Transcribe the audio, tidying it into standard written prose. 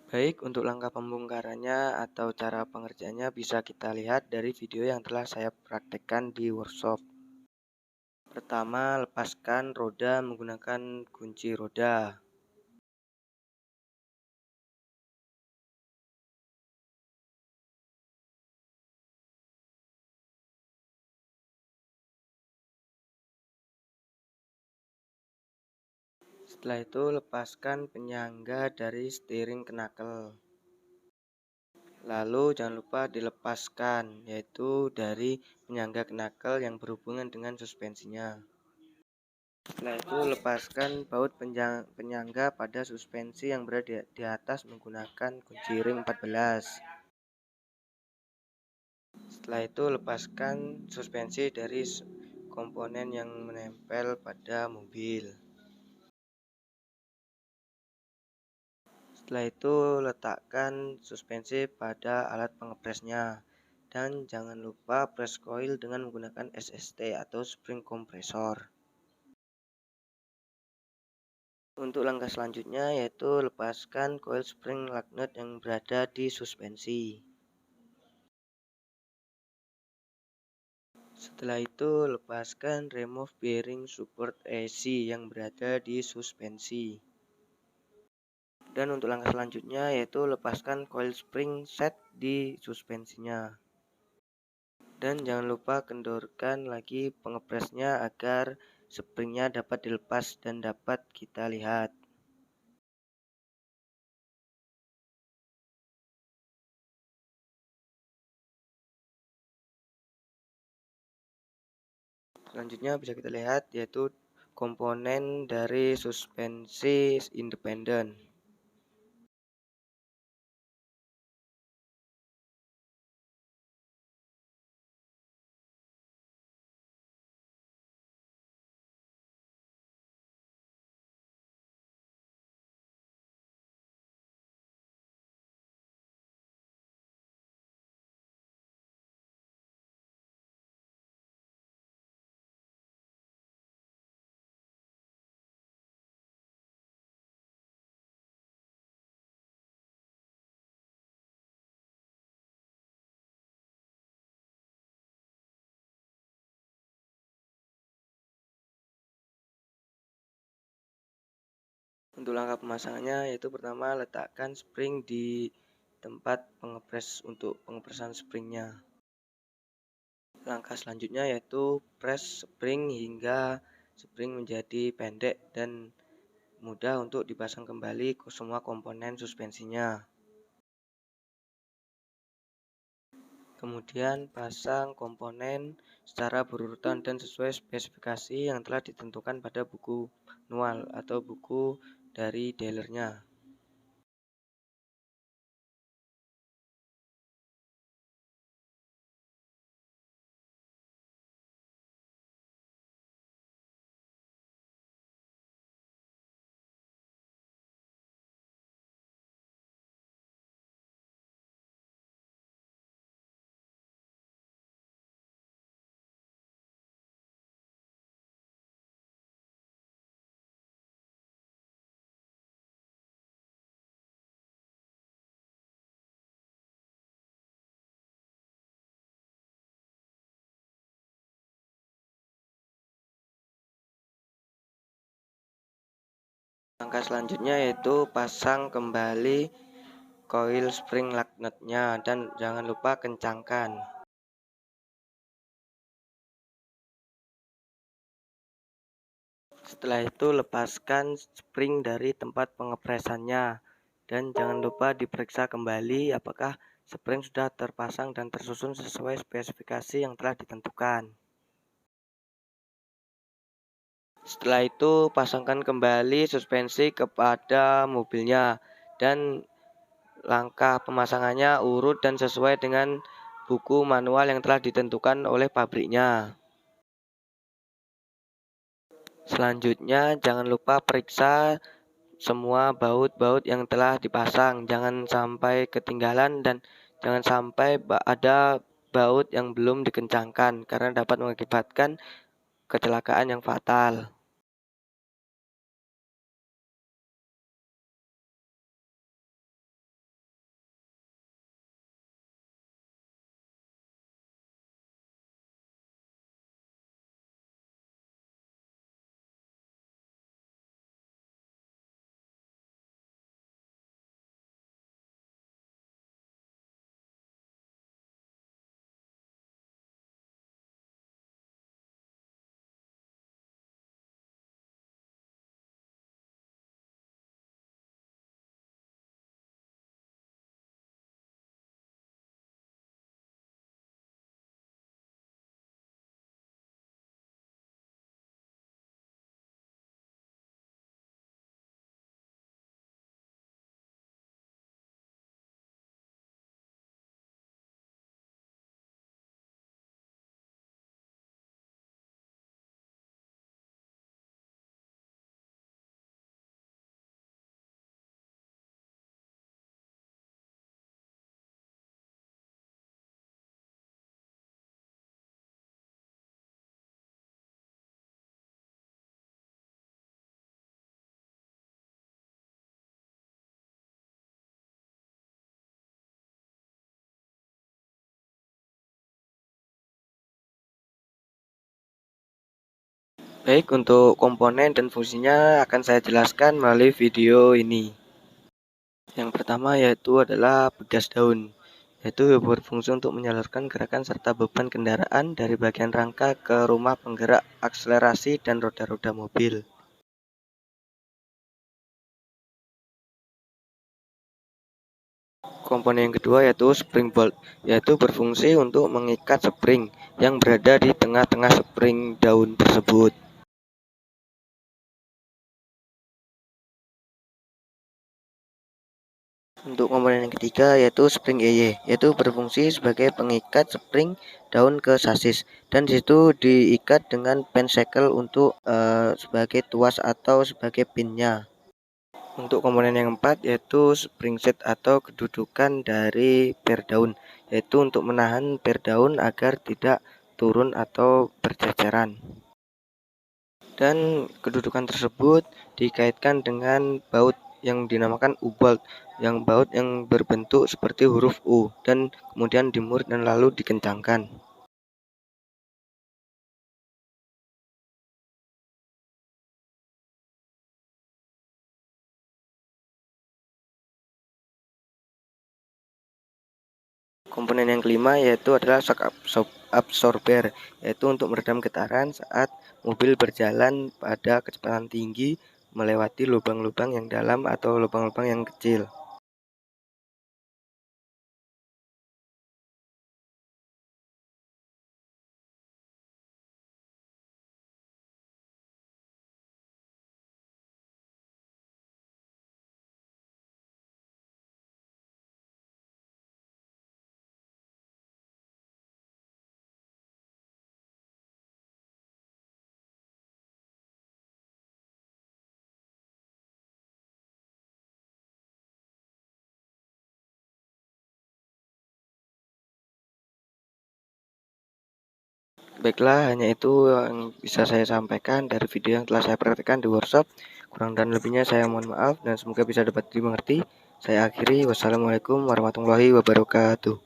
Baik, untuk langkah pembongkarannya atau cara pengerjaannya bisa kita lihat dari video yang telah saya praktekkan di workshop. Pertama, lepaskan roda menggunakan kunci roda. Setelah itu, lepaskan penyangga dari steering knuckle. Lalu jangan lupa dilepaskan, yaitu dari penyangga knuckle yang berhubungan dengan suspensinya. Setelah itu, lepaskan baut penyangga pada suspensi yang berada di atas menggunakan kunci ring 14. Setelah itu, lepaskan suspensi dari komponen yang menempel pada mobil. Setelah itu, letakkan suspensi pada alat pengepresnya. Dan jangan lupa press coil dengan menggunakan SST atau spring kompresor. Untuk langkah selanjutnya yaitu lepaskan coil spring lug nut yang berada di suspensi. Setelah itu, lepaskan remove bearing support AC yang berada di suspensi. Dan untuk langkah selanjutnya yaitu lepaskan coil spring set di suspensinya. Dan jangan lupa kendorkan lagi pengepresnya agar springnya dapat dilepas dan dapat kita lihat. Selanjutnya bisa kita lihat yaitu komponen dari suspensi independen. Untuk langkah pemasangannya yaitu pertama letakkan spring di tempat pengepres untuk pengepresan springnya. Langkah selanjutnya yaitu press spring hingga spring menjadi pendek dan mudah untuk dipasang kembali ke semua komponen suspensinya. Kemudian pasang komponen secara berurutan dan sesuai spesifikasi yang telah ditentukan pada buku manual atau buku dari dealernya. Langkah selanjutnya yaitu pasang kembali coil spring lug nut-nya dan jangan lupa kencangkan. Setelah itu lepaskan spring dari tempat pengepresannya dan jangan lupa diperiksa kembali apakah spring sudah terpasang dan tersusun sesuai spesifikasi yang telah ditentukan. Setelah itu pasangkan kembali suspensi kepada mobilnya dan langkah pemasangannya urut dan sesuai dengan buku manual yang telah ditentukan oleh pabriknya. Selanjutnya jangan lupa periksa semua baut-baut yang telah dipasang, jangan sampai ketinggalan dan jangan sampai ada baut yang belum dikencangkan karena dapat mengakibatkan kecelakaan yang fatal. Baik, untuk komponen dan fungsinya akan saya jelaskan melalui video ini. Yang pertama yaitu adalah pegas daun, yaitu berfungsi untuk menyalurkan gerakan serta beban kendaraan dari bagian rangka ke rumah penggerak akselerasi dan roda-roda mobil. Komponen yang kedua yaitu spring bolt, yaitu berfungsi untuk mengikat spring yang berada di tengah-tengah spring daun tersebut. Untuk komponen yang ketiga yaitu spring EY, yaitu berfungsi sebagai pengikat spring daun ke sasis, dan disitu diikat dengan pensekel untuk sebagai tuas atau sebagai pinnya. Untuk komponen yang keempat yaitu spring set atau kedudukan dari per daun, yaitu untuk menahan per daun agar tidak turun atau berceceran. Dan kedudukan tersebut dikaitkan dengan baut yang dinamakan U-bolt, yang baut yang berbentuk seperti huruf U dan kemudian dimur dan lalu dikencangkan. Komponen yang kelima yaitu adalah shock absorber, yaitu untuk meredam getaran saat mobil berjalan pada kecepatan tinggi melewati lubang-lubang yang dalam atau lubang-lubang yang kecil. Baiklah, hanya itu yang bisa saya sampaikan dari video yang telah saya praktekkan di workshop. Kurang dan lebihnya saya mohon maaf dan semoga bisa dapat dimengerti. Saya akhiri, wassalamualaikum warahmatullahi wabarakatuh.